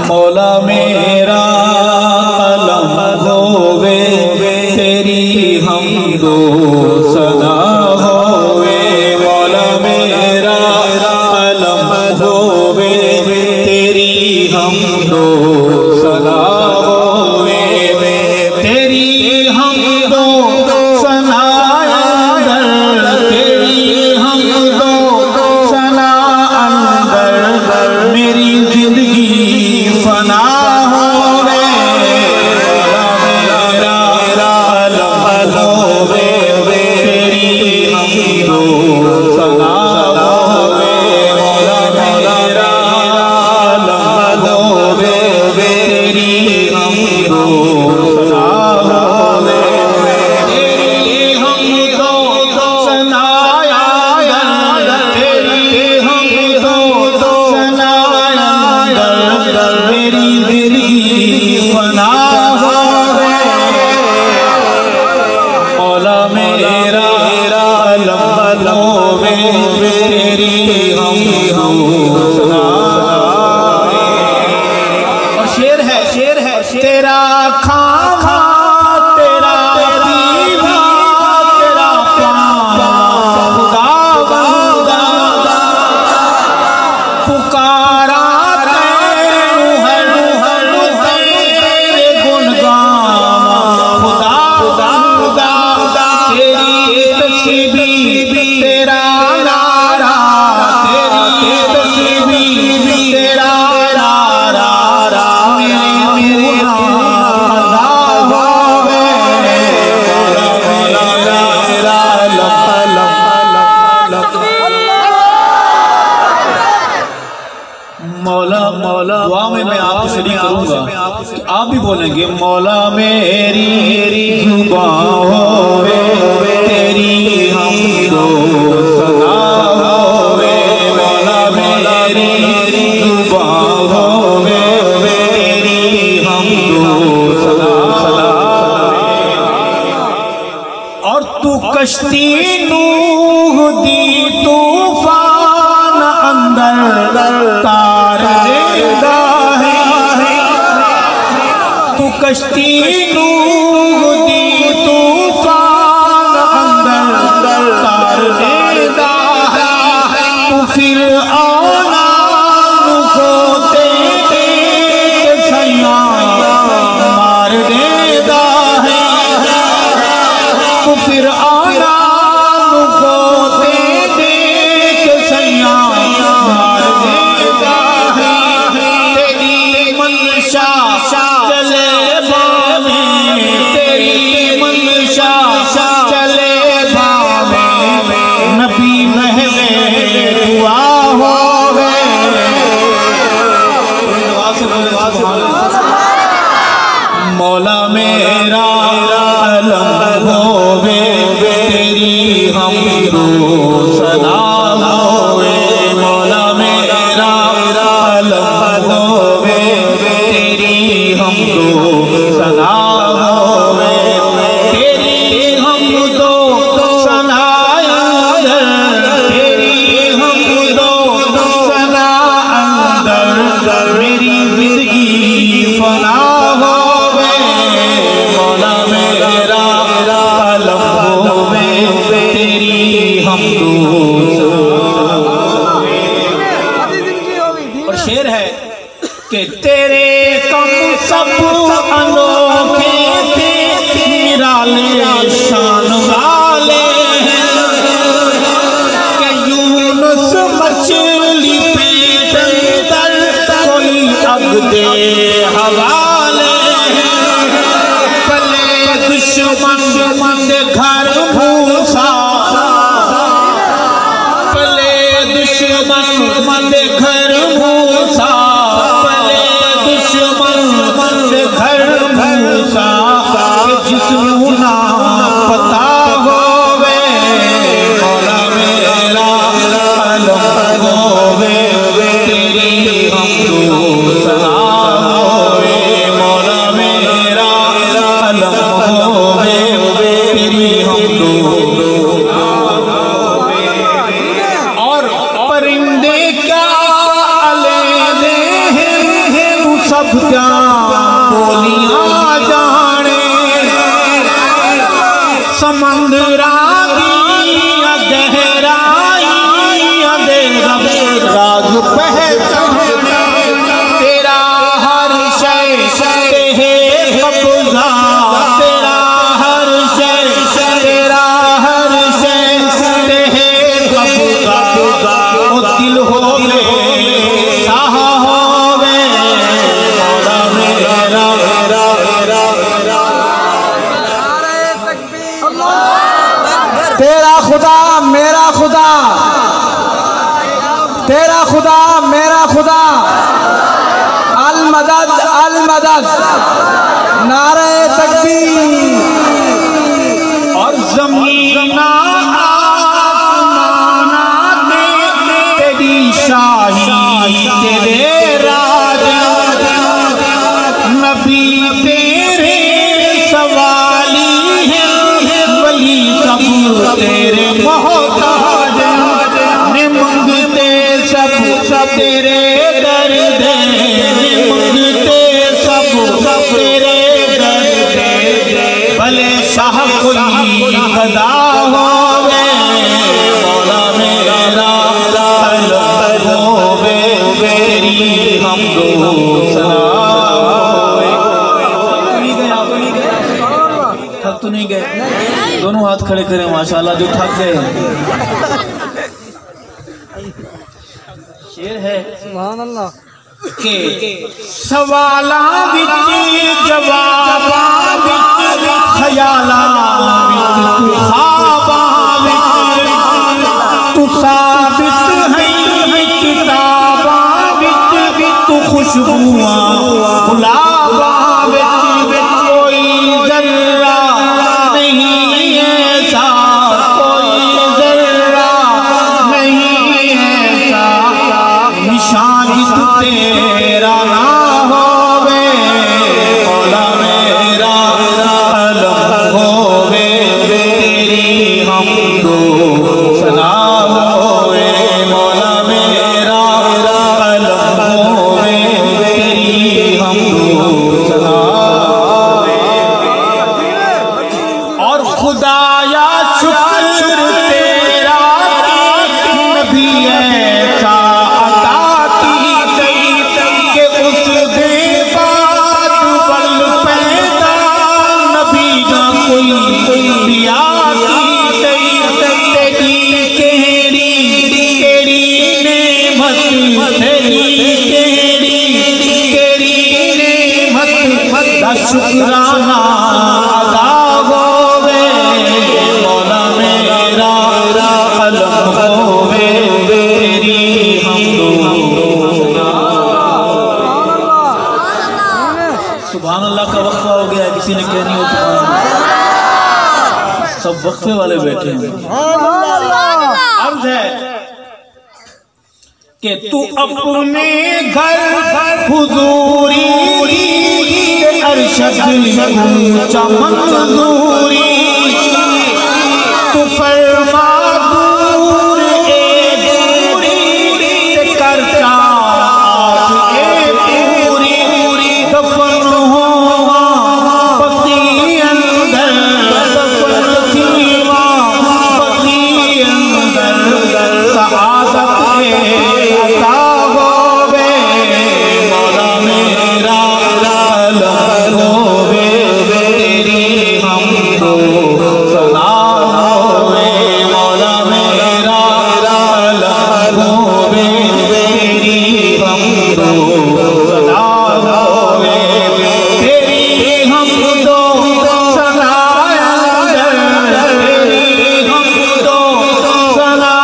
مولا میرا قلم ہووے تیری حمد و ثنا ہووے مولا میرا قلم ہووے تیری حمد و ثنا ہووے تیری حمد و ثنا اندر تیری حمد و ثنا اندر میری زندگی فنا ہووے مولا میرا قلم ہووے تیری حمد و ثنا ہووے مولا میرا قلم ہووے تیری حمد و ثنا ہووے تیری حمد و ثنا اندر تیری حمد و ثنا اندر میری زندگی فنا ہووے مولا میرا قلم ہووے تیری حمد و ثنا اور شعر ہے تیرا کھانا تیرا پینا تیرا پانا خدا بندہ پکارا تیرے گن گاواں خدا تیری تسبیح تیرا نعرہ تیری تسبیح تیرا نعرہ میرے قضا ہووے مولا دعا میں آپ کو شریک کروں گا کہ آپ بھی بولیں گے مولا میری زبان ہووے تیری حمد و ثنا ہووے مولا میری زبان ہووے تیری حمد و ثنا اور تو کشتی نوح دی طوفان اندر تار دیدہ ہے تو کشتی نوح دی طوفان اندر تار دیدہ ہے تو فرعون کو دیکھے سیاں مار دیدہ ہے تو فرعون کو دیکھے سیاں مار دیدہ ہے تیری منشا چلے باویں تیری منشا چلے باویں نبی محوے دعا ہووے مولا میرا قلم ہووے تیری حمد و ثنا ہووے مولا میرا قلم ہووے تیری حمد و ثنا ہووے تیری حمد و ثنا اندر تیری حمد و ثنا اندر میری زندگی فنا ہووے مولا میرا قلم ہووے تیری حمد و اور شعر ہے کہ تیرے کم سب انوکھے تھے نرالے شان والے ہیں کہ یونس مچھلی پیٹ اندر کوئی اب دے حوالے ہیں پلے دشمن دے گھر موسیٰ پلے دشمن دے گھر موسیٰ پلے دشمن دے گھر موسیٰ جس نو نہ پتہ ہووے مولا میرا قلم اب کیا بولیاں جانے سمندراں دیاں گہرائیاں دے رب راز پہچانے تیرا ہر شے تے ہے قبضہ تیرا ہر شے تیرا ہر شے تے ہے قبضہ او دل ہووے شاہ ہووے مولا میرا تیرا خدا میرا خدا تیرا خدا میرا خدا المدد المدد نعرہ تکبیر اور زمین آسمان تیری شاہی تیرے راج نبی تیرے سوالی ہیں ولی سب تیرے محتاج نمگتے سب تیرے در دے نمگتے سب تیرے در دے بھلے شاہ کوئی خدا ہووے مولا میرا طلب ہووے تیری حمد و ثنا ہووے تھک تو نہیں گئے دونوں ہاتھ کھڑے کریں ماشاءاللہ جو تھک گئے شعر ہے سبحان اللہ کہ سوالاں وچ جواباں وچ خیالاں وچ خواباں وچ تو ثابت ہے کتاباں وچ تو خوشبوواں گلاباں وچ کوئی ذرہ نہیں ایسا کوئی ذرہ نہیں ایسا نشان جس تیرا نہ ہووے مولا میرا علم ہووے تیری حمد و ثنا ہووے مولا میرا علم ہووے تیری حمد و ثنا ہووے اور خدایا شکر تیرا نبی ایسا شکرانہ ادا ہووے مولا میرا علم ہووے تیری حمد و ثنا سبحان اللہ کا وقفہ ہو گیا کسی نے کہنی ہو سبحان اللہ سب وقفے والے بیٹھے ہیں عرض ہے کہ تو اپنے گھر حضوری ارشد اونچا منظوری تو فرما دور اے دوری کرتا آج اے پوری دفن ہوا پتی اندر دفن تھیوا پتی اندر سعادت اے عطا ہووے مولا میرا علم ہووے تیری حمد و ثنا ہووے مولا میرا علم ہووے تیری حمد و ثنا ہووے تیری حمد و ثنا اندر تیری حمد و ثنا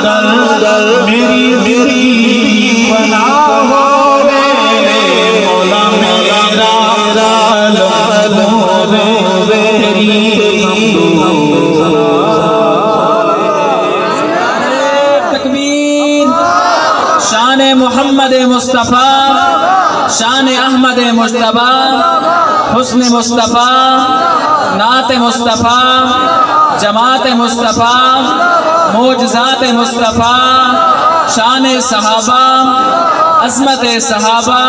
اندر میری دلی بنا ہووے مولا میرا علم ہووے تیری حمد و ثنا تکبیر شان محمد مصطفیٰ شان احمد مجتبیٰ حسن مصطفیٰ نعت مصطفیٰ جماعت مصطفیٰ معجزات مصطفیٰ شان صحابہ عظمت صحابہ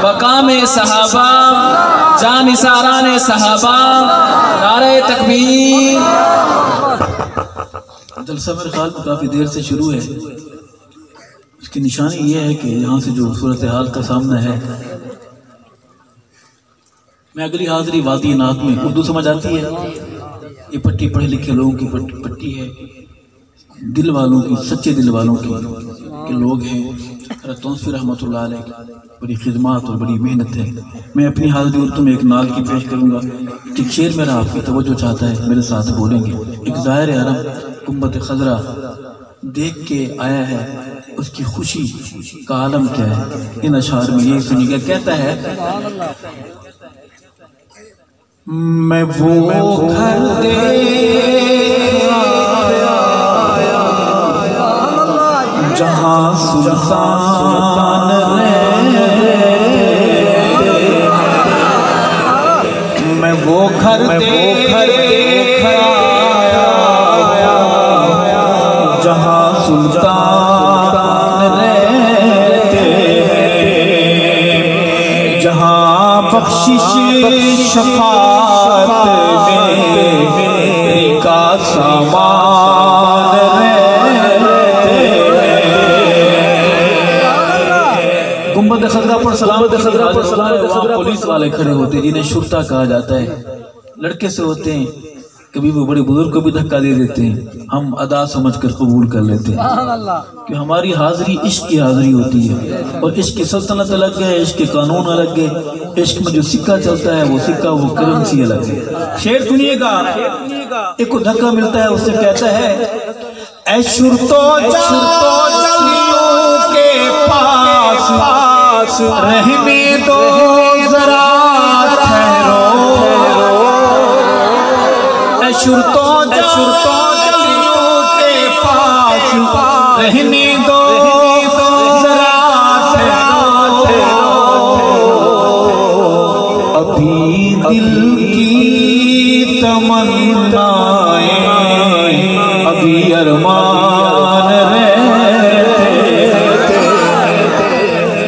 مقام صحابہ، جانثاران صحابہ، نعرہ تکبیر۔ جلسہ میرے خیال میں کافی دیر سے شروع ہے، اس کی نشانی یہ ہے کہ یہاں سے جو صورتحال کا سامنا ہے، میں اگلی حاضری وادی نعت میں اردو سمجھ آتی ہے، یہ پٹی پڑھے لکھے لوگوں کی پٹی ہے، دل والوں کی، سچے دل والوں کی کہ لوگ ہیں۔ توسفی رحمۃ اللہ علیہ بڑی خدمات اور بڑی محنت ہے۔ میں اپنی حاضری اردو میں ایک نعت کی پیش کروں گا، ایک شعر میرا آپ کی توجہ چاہتا ہے، میرے ساتھ بولیں گے۔ ایک ظاہر حرم گنبد خضرا دیکھ کے آیا ہے، اس کی خوشی کا عالم کیا ہے، ان اشعار میں یہ سنیے گا۔ کہتا ہے میں وہ گھر جہاں سلطان میں وہ گھر جہاں سلطان رہتے، جہاں بخشش شفاعت میری کا سامان رہتے۔ گنبد خضرا پر سلام، وہاں پولیس والے کھڑے ہوتے جنہیں شرطا کہا جاتا ہے، لڑکے سے ہوتے ہیں، کبھی وہ بڑے بزرگ کو بھی دھکا دے دیتے ہیں، ہم ادا سمجھ کر قبول کر لیتے ہیں کہ ہماری حاضری عشق کی حاضری ہوتی ہے، اور عشق کی سلطنت الگ ہے، عشق کے قانون الگ ہے، عشق میں جو سکہ چلتا ہے وہ سکہ، وہ کرنسی الگ ہے۔ شعر سنیے گا، ایک کو دھکا ملتا ہے، اس سے کہتا ہے اے شرطو جلیوں کے پاس رہنے دو ذرا ٹھہرو، اے شرطو جلیوں کے پاس رہنے دو ذرا ٹھہرو، ابھی دل کی تمنائیں ابھی ارمان رہتے۔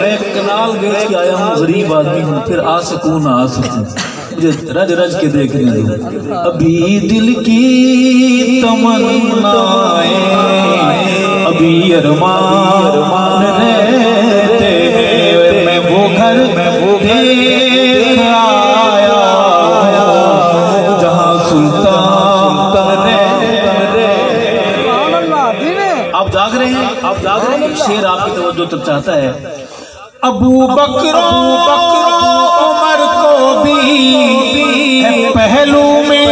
میں کنال بیچ کے آیا ہوں، غریب آدمی ہوں، پھر آ سکوں نہ آ سکوں، مجھے رج رج کے دیکھنے دو، ابھی دل کی تمنائیں ابھی ارمان رہتے، میں وہ گھر دیکھ آیا جہاں سلطان رہتے۔ آپ جاگ رہے ہیں، شعر آپ کی توجہ تک چاہتا ہے۔ ابو بکر عمر کو بھی پہلو میں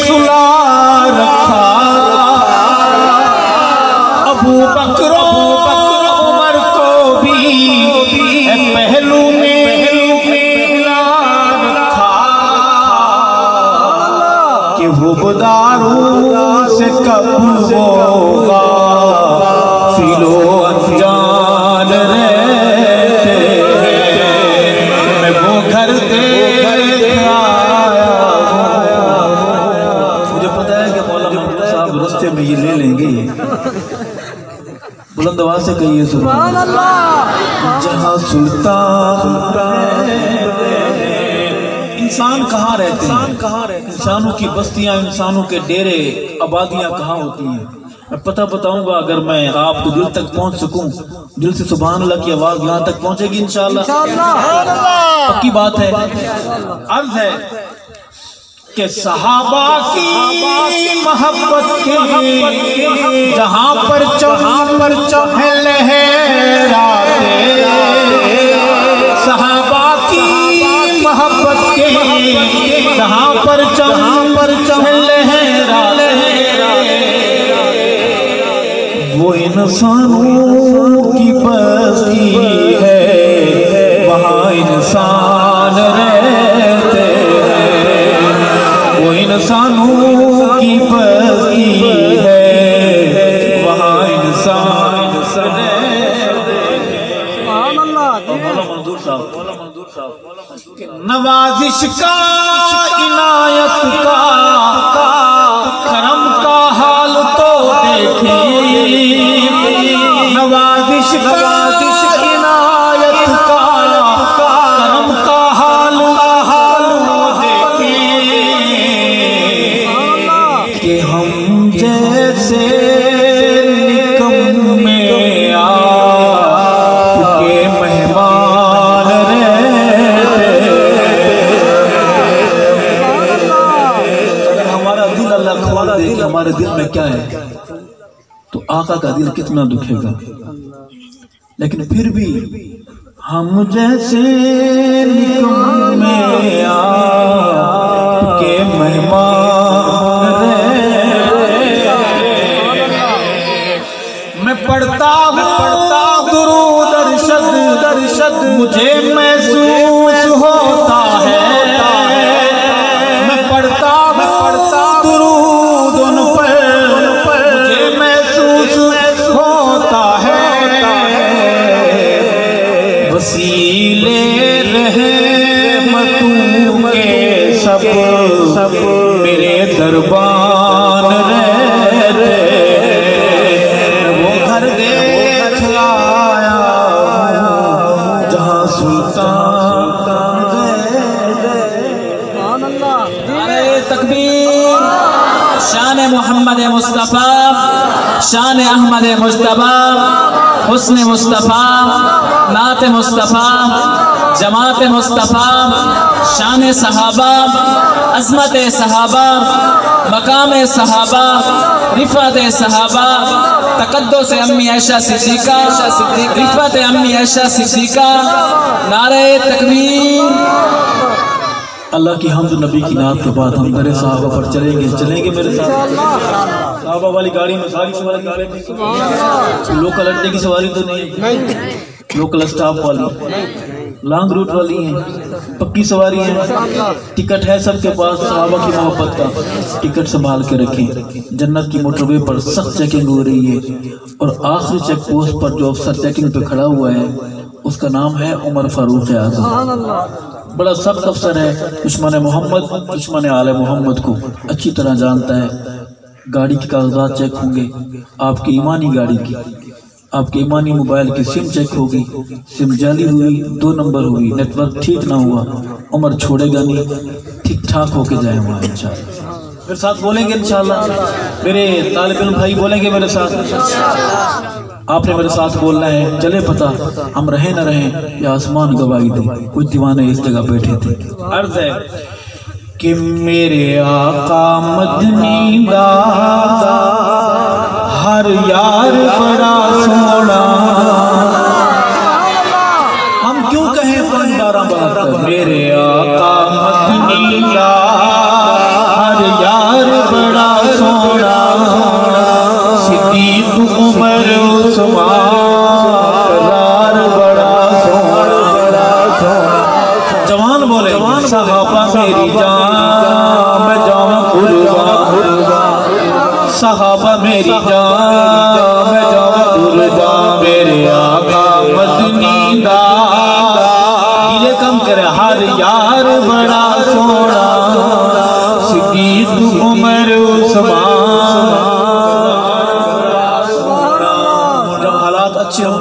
سلا رکھا، ابو بکر عمر کو بھی پہلو میں سلا رکھا، کہ وہ بداروں سے کب ہوگا فیلو انجان رہتے، میں وہ گھر دیکھ آیا۔ مجھے پتا ہے کہ مولانا صاحب رستے میں یہ لے لیں گے، بلند آواز سے کہیے سبحان اللہ۔ جہاں سلطان انسان کہاں رہتے ہیں، انسانوں کی بستیاں، انسانوں کے ڈیرے، آبادیاں کہاں ہوتی ہیں؟ میں پتہ بتاؤں گا، اگر میں آپ کو دل تک پہنچ سکوں، دل سے سبحان اللہ کی آواز یہاں تک پہنچے گی انشاءاللہ، پکی بات ہے۔ عرض ہے کہ صحابہ کی محبت کے جہاں پر لہراتے، صحابہ کی محبت کے جہاں پر لہراتے، وہ انسانوں کی بستی ہے، وہاں انسان رہتے ہیں، وہ انسانوں کی بستی ہے، وہاں انسان رہتے ہیں۔ منظور صاحب نوازش کا، عنایت کا، کرم کا حال تو دیکھیں، نوازش کا، عنایت کا، آقا کا دل کتنا دکھے گا، لیکن پھر بھی ہم جیسے نکمے آپ کے مہمان میں پڑھتا درود ارشد مجھے محسوس ہوتا ہے، میں پڑھتا درود ان پر مجھے محسوس ہوتا ہے، وسیلے رحمتوں کے سب میرے دربان رہتے، وہ گھر دیکھ آیا جہاں سلطان نعرہ تکبیر، شان محمد مصطفیٰ، شان احمد مجتبیٰ، حسن مصطفیٰ، نعت مصطفیٰ، جماعت مصطفیٰ، شان صحابہ، عظمت صحابہ، مقام صحابہ، رفعت صحابہ، تقدس امی عائشہ صدیقہ، رفعت امی عائشہ صدیقہ، نعرہ تکبیر۔ اللہ کی حمد نبی کی نعت کے بعد ہم درِ صحابہ پر چلیں گے میرے ساتھ۔ صحابہ والی گاڑی میں ساری سواری کریں گے، لوکل اڈے کی سواری تو نہیں، لوکل اسٹاف والی، لانگ روٹ والی ہیں، پکی سواری ہیں، ٹکٹ ہے سب کے پاس۔ صحابہ کی محبت کا ٹکٹ سنبھال کے رکھیں۔ جنت کی موٹر وے پر سخت چیکنگ ہو رہی ہے، اور آخری چیک پوسٹ پر جو افسر چیکنگ پہ کھڑا ہوا ہے اس کا نام ہے عمر فاروق اعظم۔ بڑا سخت افسر ہے، دشمن محمد، دشمن آل محمد کو اچھی طرح جانتا ہے۔ گاڑی کے کاغذات چیک ہوں گے، آپ کی ایمانی گاڑی کی، آپ کے ایمانی موبائل کی سم چیک ہوگی، سم جعلی ہوئی، 2 نمبر ہوئی، نیٹ ورک ٹھیک نہ ہوا، عمر چھوڑے گا نہیں، ٹھیک ٹھاک ہو کے جائیں وہاں انشاءاللہ۔ پھر ساتھ بولیں گے انشاءاللہ، میرے طالب علم بھائی بولیں گے میرے ساتھ، آپ نے میرے ساتھ بولنا ہے۔ چلے پتہ ہم رہیں نہ رہیں یا آسمان گواہی دے، کچھ دیوانے اس جگہ بیٹھے تھے۔ عرض ہے کہ میرے آقا مدنی دا ہر یار بڑا سونا، ہم کیوں کہیں 1272، میرے آقا مدنی دا ہر یار بڑا سونا، صدیق عمر عثمان یار بڑا سونا، جوان بولے صحابہ میری جان میں جاؤں قربان، صحابہ میری جان میں جاؤں قربان، میرے آقا مدنی دا دل کم کرے ہر یار بڑا سونا، صدیق عمر عثمان۔ جب حالات اچھے ہوں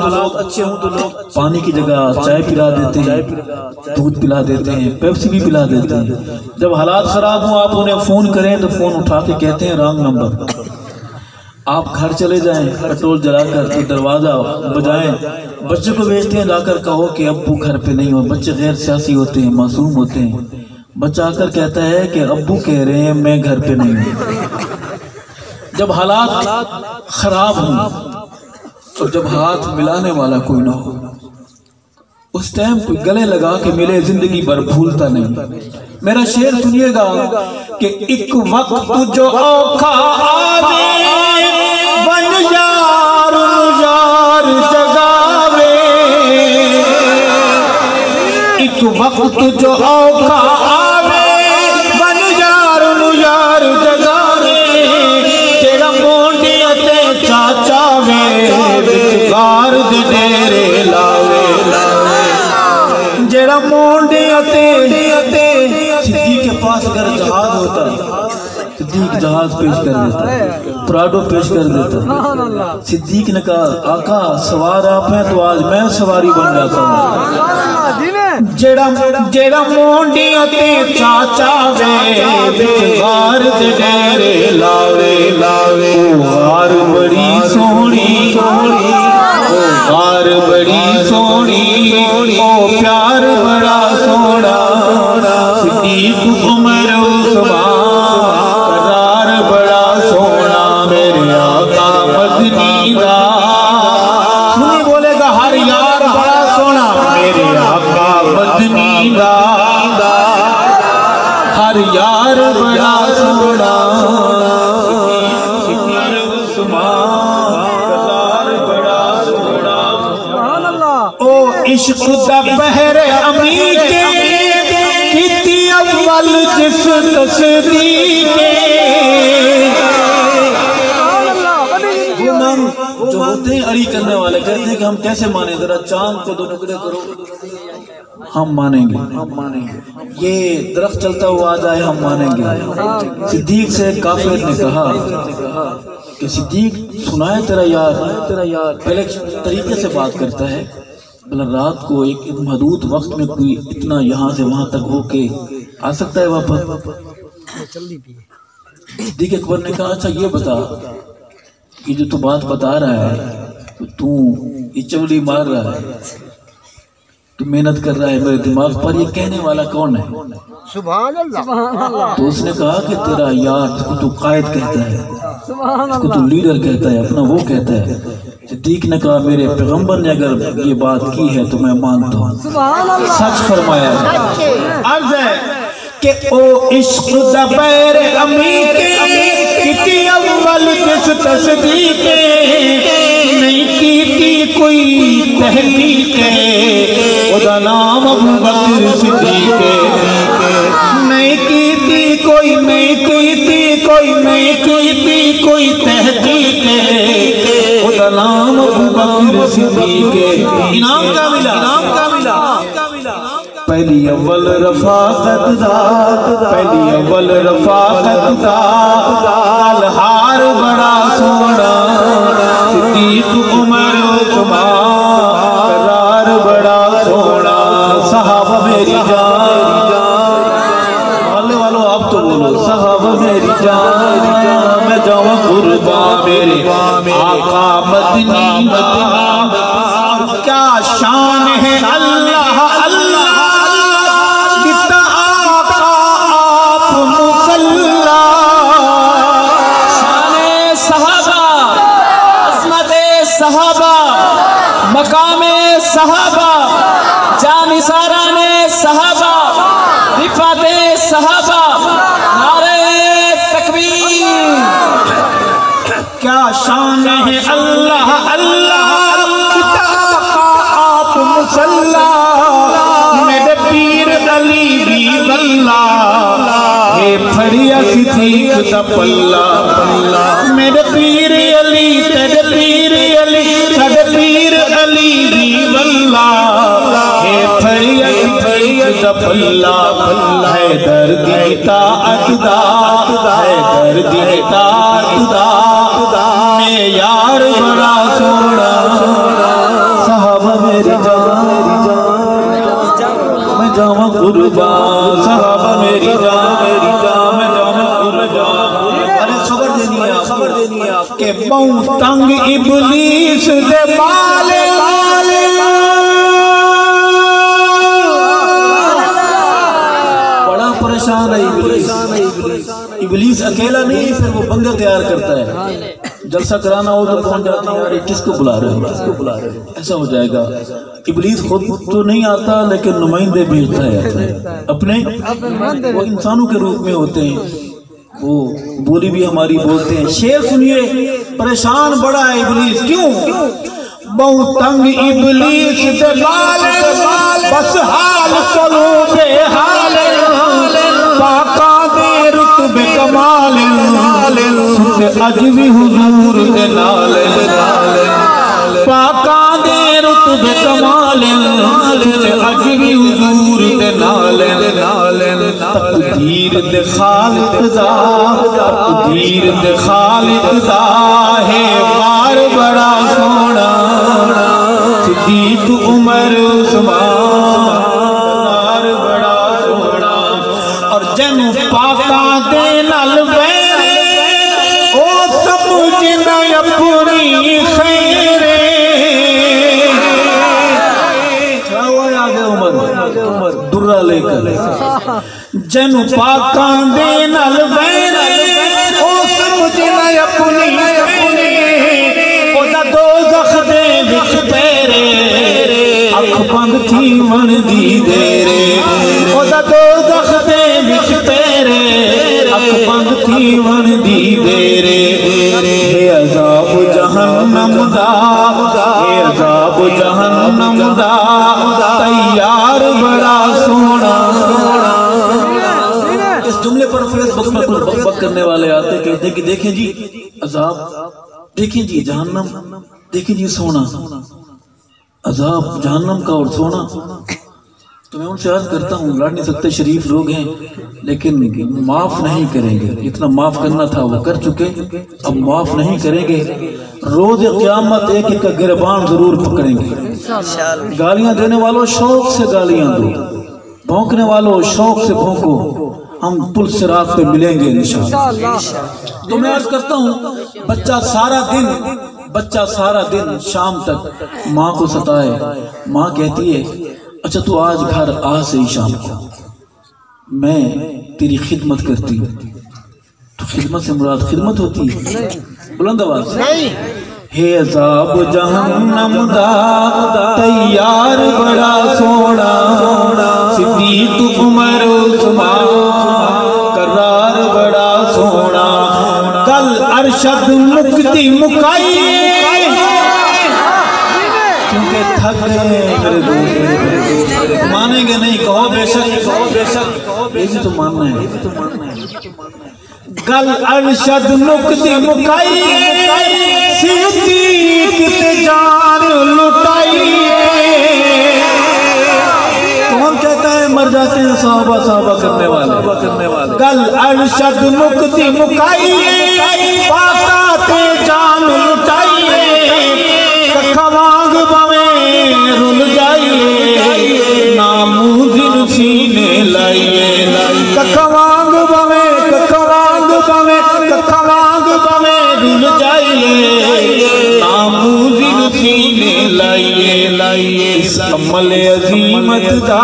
تو لوگ پانی کی جگہ چائے پلا دیتے ہیں، دودھ پلا دیتے ہیں، پیپسی بھی پلا دیتے ہیں۔ جب حالات خراب ہوں آپ انہیں فون کریں تو فون اٹھا کے کہتے ہیں رانگ نمبر۔ آپ گھر چلے جائیں، پیٹرول جلا کر کے دروازہ بجائیں، بچے کو بھیجتے ہیں، جا کر کہو کہ ابو گھر پہ نہیں ہو۔ بچے غیر سیاسی ہوتے ہیں، معصوم ہوتے ہیں، بچہ آ کر کہتا ہے کہ ابو کہہ رہے ہیں میں گھر پہ نہیں ہوں۔ جب حالات خراب ہوں اور جب ہاتھ ملانے والا کوئی نہ ہو، اس ٹائم کوئی گلے لگا کے ملے زندگی بھر بھولتا نہیں۔ میرا شعر سنیے گا کہ ایک وقت جو اوکھا آوے بن یار یار جگاوے، ایک وقت جو اوکھا آوے بن یار یار جگاوے، تیرا مونڈی اتے چاچا وے غار دے ڈیرے لاوے، جیڑا مونڈی اتے صدیق کے پاس اگر جہاز ہوتا صدیق جہاز پیش کر دیتا، پراڈو پیش کر دیتا۔ صدیق نے کہا آقا سوار آپ ہیں تو آج میں سواری بن جاتا ہوں۔ جیڑا مونڈی اتے چاچا وے غار دے ڈیرے لاوے، غار بڑی سونی، غار بڑی سونی، او پیار بڑا سونا، صدیق عمر عثمان قرار بڑا سونا، میرے آقا مدنی مدنی دا ہر یار بڑا سونا او عشق دا بحر امی کے کیتی اول جس تصدیق جو ہوتے ہیں اڑی کرنے والے کہتے ہیں کہ ہم کیسے مانیں، ذرا چاند کو 2 ٹکڑے کرو ہم مانیں گے، یہ درخت چلتا ہوا آ جائے ہم مانیں گے۔ صدیق سے ایک کافر نے کہا کہ صدیق سنائے تیرا یار پہلے طریقے سے بات کرتا ہے، بلا رات کو ایک محدود وقت میں کوئی اتنا یہاں سے وہاں تک ہو کے آ سکتا ہے واپس؟ صدیق اکبر نے کہا اچھا یہ بتا کہ جو تو بات بتا رہا ہے تو یہ چولی مار رہا ہے، تو محنت کر رہا ہے میرے دماغ پر، یہ کہنے والا کون ہے؟ سبحان اللہ۔ تو اس نے کہا کہ تیرا یار جس کو تو قائد کہتا ہے، جس کو تو لیڈر کہتا ہے، اپنا وہ کہتا ہے۔ صدیق نے کہا میرے پیغمبر نے اگر یہ بات کی ہے تو میں مانتا ہوں، سچ فرمایا ہے۔ عرض ہے کہ او عشق دا بیر امی کے کیتی اول جس تصدیق نہیں کیتی کوئی تحقیق او دا نام ابو بکر صدیق نہیں کیتی کوئی کوئی تحقیق او دا نام ابو بکر صدیق۔ انعام کا ملا پہلی اول رفاقت دا الہار بڑا سونا صدیق عمر عثمان قرار بڑا سونا صحابہ میری جان، والے والو آپ تو بولو صحابہ میری جان، میں جاؤں قربان میرے آقا مدنی اور کیا شان ہے اللہ مقام صحابہ، جانثاران صحابہ، رفعت صحابہ، نعرہ تکبیر۔ کیا شان ہے اللہ آپ مسلح میرے پیر علی بھی بلّہ ہے پھڑیا صدیق دا پلہ میرے پیر علی تیرے پیر علی ساڈے پیر علی بھی بلّہ ہے پھڑیا صدیق دا پلہ ہے درد اطاعت دا ہے درد اطاعت دا میں یار بڑا سونا صحابہ میری جان، میں جاؤں قربان صحابہ میری جان، میں جاؤں قربان۔ ارے خبر دینی ہے کہ بہت تنگ ابلیس دے بالے بڑا پریشان ہے ابلیس اکیلا نہیں، پھر وہ بندے تیار کرتا ہے، جلسہ کرانا ہو تو پہنچ جاتے ہیں یار کس کو بلا رہے ہیں، ایسا ہو جائے گا۔ ابلیس خود تو نہیں آتا لیکن نمائندے بھیجتا ہے اپنے، وہ انسانوں کے روپ میں ہوتے ہیں، وہ بولی بھی ہماری بولتے ہیں۔ شعر سنیے، پریشان بڑا ہے ابلیس، کیوں؟ بہت تنگ ابلیس دے بالے بس حال چلو بے حال پاکا دے رتبے کمال سنتے اج بھی حضور دے نال پاکا دے رتبے کمال سنتے اج بھی حضور دے نال تقدیر دے خالق دا ہے بار بڑا سونا صدیق عمر عثمان بڑا سونا اور جنو پاکاں دے نال ویرے او سمجھنا اپنی خیرے۔ کیا ہوا ہے آگے عمر درہ لے کر جنو پاکاں دے نال ویرے او سمجھنا اپنی خیرے او دا دوزخ دے وچ پیرے اکھ بند تھی من دی دیرے او دا دوزخ دے وچ تیرے اک بند تھی من دی دیرے اے عذاب جہنم دا اے عذاب جہنم دا تیار بڑا سونا اس جملے پر فیس بک میں کچھ بک بک کرنے والے آتے کہتے کہ دیکھیں جی عذاب دیکھیں جی جہنم دیکھیں جی سونا عذاب جہنم کا اور سونا تو میں ان سے عرض کرتا ہوں لڑ نہیں سکتے شریف لوگ ہیں لیکن معاف نہیں کریں گے جتنا معاف کرنا تھا وہ کر چکے اب معاف نہیں کریں گے روز قیامت ایک ایک کا گربان ضرور پکڑیں گے گالیاں دینے والوں شوق سے گالیاں دو بھونکنے والوں شوق سے بھونکو ہم پل صراط پہ ملیں گے انشاءاللہ تو میں عرض کرتا ہوں بچہ سارا دن شام تک ماں کو ستائے ماں کہتی ہے اچھا تو آج گھر آ سے ہی شام کو میں تیری خدمت کرتی ہوں تو خدمت سے مراد خدمت ہوتی ہے بلند آواز ہے عذاب جہنم دا تیار بڑا سونا صدیق عمر عثمان قرار بڑا سونا کل ارشد مکتی مکائی کیونکہ تھک گئے میرے دوست مانیں گے نہیں کہو بے شک یہ بھی تو ماننا ہے کل ارشد مکتی مکائی صدیق تے جان لٹائی کون کہتا ہے مر جاتے ہیں صحابہ کرنے والے کل ارشد مکتی مکائی پاکا تے جان لٹائی ککھا مانگ بویں رل جائیے ناموزن سینے لائیے ککھا مانگ بویں رل جائیے ناموزن سینے لائیے اس عمل عظیمت دا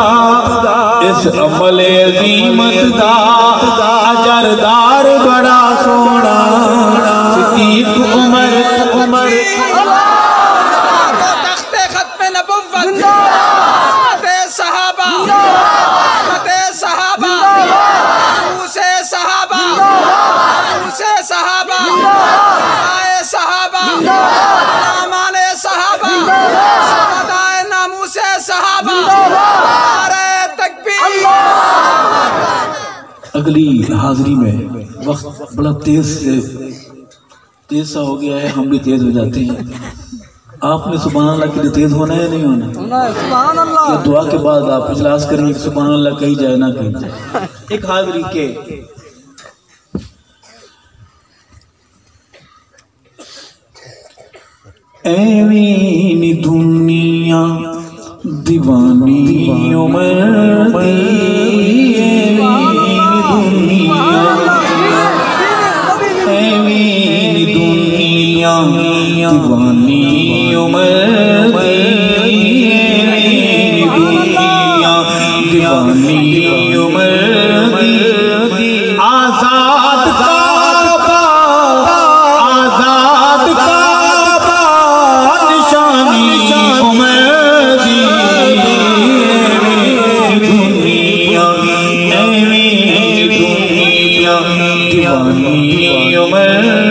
اجردار بڑا سونا صدیق عمر اگلی حاضری میں وقت بڑا تیز سا ہو گیا ہے ہم بھی تیز ہو جاتے ہیں آپ نے سبحان اللہ کے لیے تیز ہونا ہے نہیں ہونا یہ دعا کے بعد آپ اجلاس کریں کہ سبحان اللہ کہی جائے نہ کہی جائے ایک حاضری کے ایوین دنیا دیوانی عمر دی ایوین دنیا دیوانی عمر دی دیوانی عمر دی آزاد کعبہ نشانی عمر دی دنیا ایوین دنیا دیوانی عمر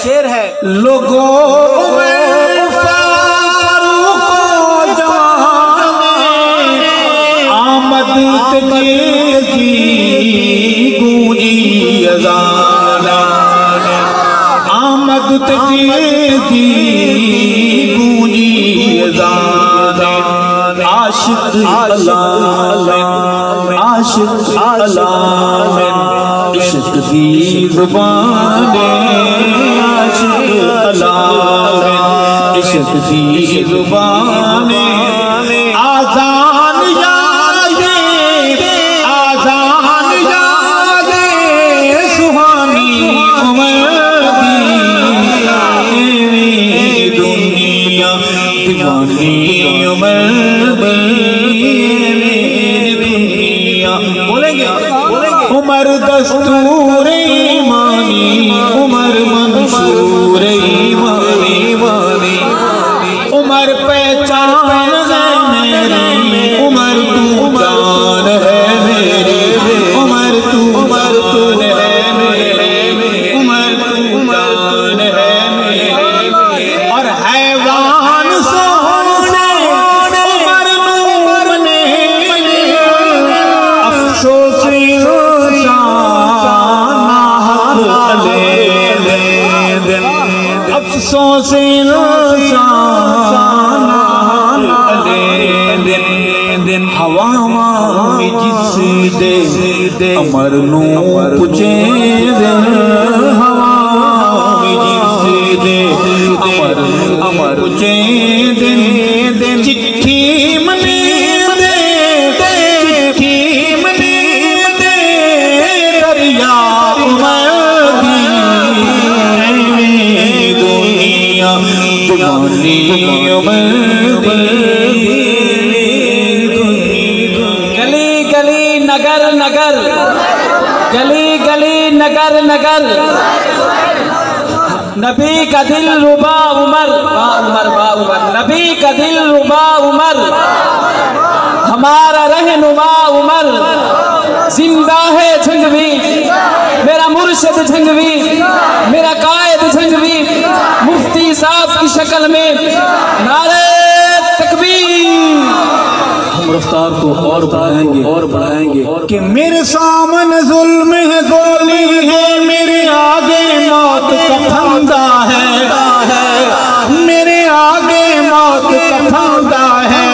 شیر ہے لوگوں فاروق جوان آمد تیزی گونجی اذان آمد تیزی گونجی اذان عاشق علام عشق دی زبان عاشق علام عشق دی زبان آذان یاد سہانی عمر دی دنیا دیوانی عمر عمر دستور ایمانی عمر منصور سے دن ہوا میں جس دے امر نو پچے دن ہوا میں جس دے امر پچے دن چٹھی منی چٹھی منی دریا گلی گلی نگر نگر گلی گلی نگر نگر نبی کا دل ربا عمر نبی کا دل ربا عمر ہمارا رہنما عمر زندہ ہے جھنگوی میرا مرشد جھنگوی میرا قائد جھنگوی مفتی صاحب کی شکل میں نعرہ تکبیر. ہم رفتار کو اور بڑھائیں گے کہ میرے سامنے ظلم ہے گولی ہے میرے آگے موت کا پھندا ہے میرے آگے موت کا پھندا ہے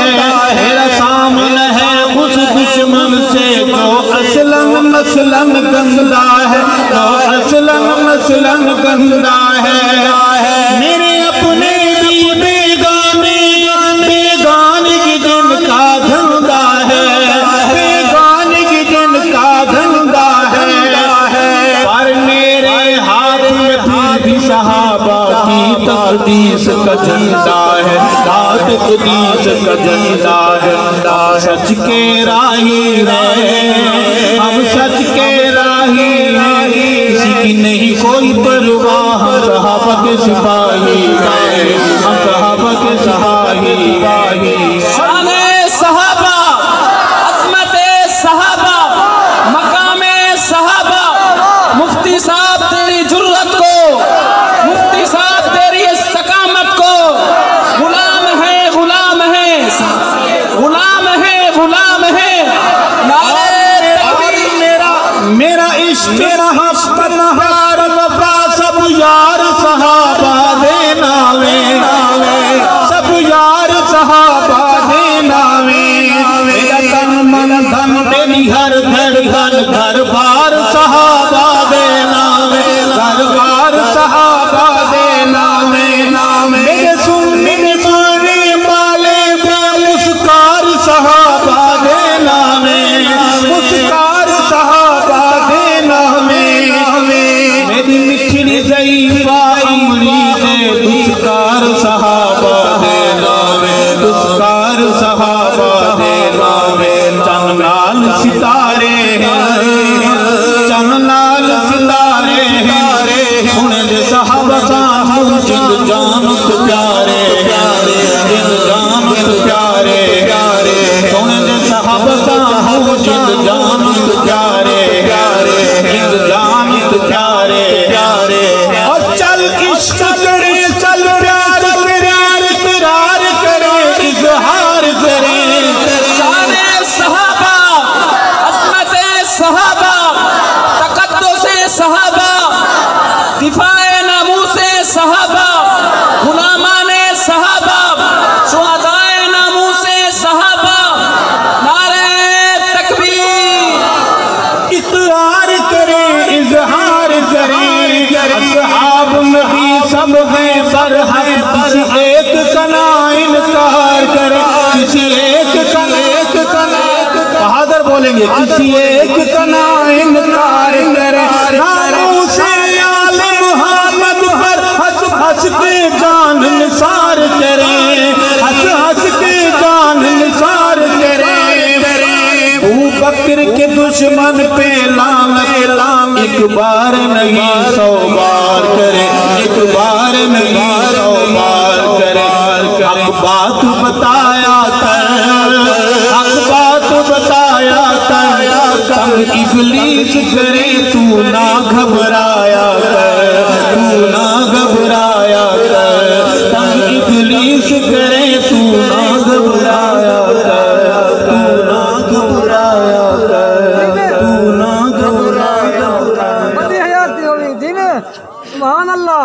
میرا سامنے ہے اس دشمن سے جو اصلاً گندا ہے جو اصلاً گندا ہے میرے اپنے بھی بیگانگی جن کا دھندا ہے بیگانگی جن کا دھندا ہے پر میرے ہاتھ میں پھر بھی صحابہ کی تقدیس کا جھنڈا ہے تقدیس کا جھنڈا ہے سچ کے راہی ہیں ہم سچ کے راہی ہیں کسی کی نہیں کوئی پرواہ ہم صحابہ کے سپاہی ہیں ہم صحابہ کے سپاہی شان صحابہ عظمت صحابہ مقام صحابہ مفتی صاحب تیری جرت کو مفتی صاحب تیری استقامت کو غلام ہے غلام ہے غلام ہے غلام ہے نعرہ تکبیر. میرا عشق رہا نہار وفا سب یار صحابہ دے ناوے سب یار صحابہ دے ناوے میرا تن من دھن میری ہر دھڑکن گھر بار صحابہ دے ناوے گھر بار صحابہ دے ناوے میرے سننے مانے والے بے مسکار صحابہ دے ناوے مسکار صحابہ دے ناوے میری مٹھڑی ضعیفہ امری دے دسکار صحابہ دے ناوے دسکار صحابہ دے ناوے چن لال ستارے چن لال ستارے سنے دے صحابہ صاحب جند جانت پیارے جند جانت پیارے سنے دے صحابہ صاحب جند جانت پیارے جند جانت پیارے اور چل عشق کرے چل پیار اقرار کرے اظہار کرے شان صحابہ عظمت صحابہ تقدس صحابہ دفاع ناموس صحابہ غلامان صحابہ شہداء ناموس صحابہ نعرہ تکبیر. اقرار کرے اظہار کرے اصحاب نبی سب ہیں برحق کسی ایک کا نہ انکار کرے کسی ایک کا بہادر بولیں گے کسی ایک کا نہ انکار کرے ناموس آل محمد پر ہنس ہنس کے جان نثار کرے ہنس ہنس کے جان نثار کرے ابو بکر کے دشمن پہ لعنت ایک بار نہیں 100 بار کرے ایک بار نہیں 100 بار کرے حق بات بتایا حق بات بتایا تنگ ابلیس کرے تو نہ گھبرایا تو نہ گھبرایا تنگ ابلیس کرے تو نہ گھبرایا تو نہ گھبرایا تو نہ گھبرایا. بڑی حیاتی ہوئی دین سبحان اللہ.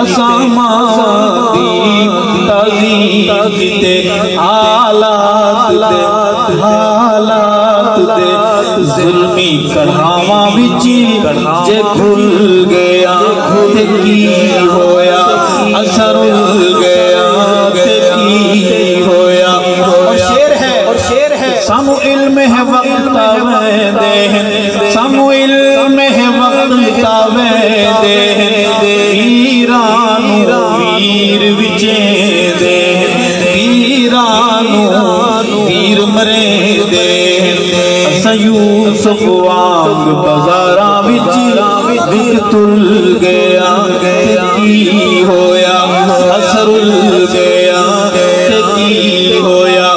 اسامہ دی تعظیم کیتے حالات دے ظلمی کڑھاواں وچ جے کھل گیا تے کی ہویا اثر گیا تے کی ہویا اور شعر ہے سامو علم ہے وقت تاویں دے سامو علم ہے وقت تاویں دے ویرانو ویر وچے دے ویرانو ویر مرے دے اسا یوسف وانگ بازاراں وچ تل گیا تے کی ہویا اثر گیا تے کی ہویا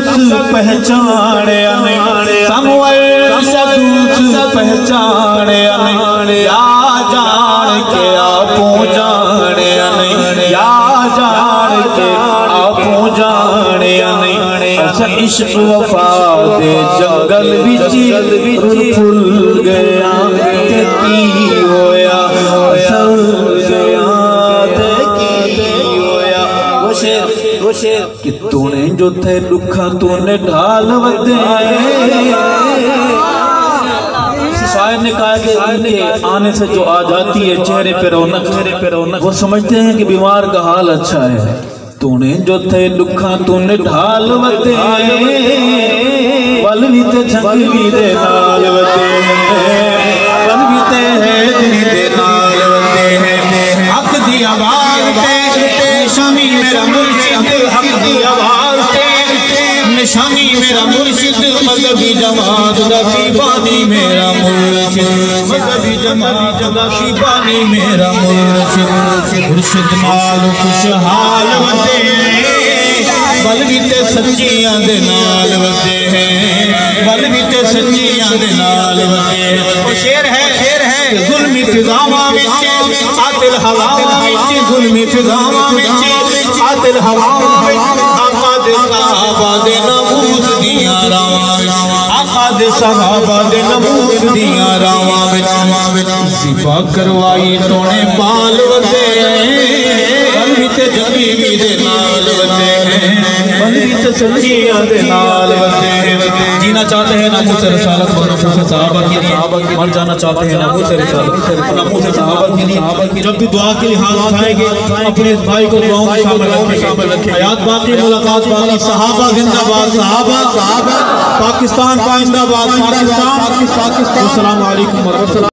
اس پہچانے پہچانے یا جان کے آپوں جانے یا جان کے آپوں جانے ایسا عشق وفا دے جنگل وچ پھل گیا تے کی ہویا اثر گیا تے کی ہویا وہ شیر کہ تو نے جو تھے لکھا تو نے ڈھال ودے شاعر نے کہا کہ ان کے آنے سے جو آ جاتی ہے چہرے پہ رونق وہ سمجھتے ہیں کہ بیمار کا حال اچھا ہے تو نے جو تھے لکھا تو نے ڈھال ودے ولوی تے جھنگوی دے نال ودے ولوی تے حیدری دے نال ودے حق دی آواز تے نشانی میرا مرشد حق دی آواز تے نشانی میرا مرشد مذہبی جماعت رفی بانی میرا مرشد مذہبی جماعت رفی بانی میرا مرشد نال خوشحال ودے بلوی تے سچیاں دے نال ودے بلوی تے سچیاں دے نال ودے وہ شعر ہے ظلمی فضاواں وچ قاتل ہواواں وچ ظلمی فضاواں وچ قاتل ہواواں وچ آقا دے صحابہ دے ناموس دیاں راواں آقا دے صحابہ دے ناموس دیاں راواں وچ زبا کروائی تونے بال ودے بلوی تے جنگی دے نال ودے بلوی تے سچیاں دے نال ودے جینا چاہتے ہیں ناموس رسالت و ناموس صحابہ کی مر جانا چاہتے ہیں ناموس رسالت ناموس صحابہ کی جب بھی دعا کے لیے ہاتھ اٹھائیں گے اپنے اس بھائی کو دعاؤں میں شامل رکھیں حیات باقی ملاقات باقی صحابہ زندہ باد صحابہ پاکستان پائندہ باد پاکستان السلام علیکم ورحمۃ اللہ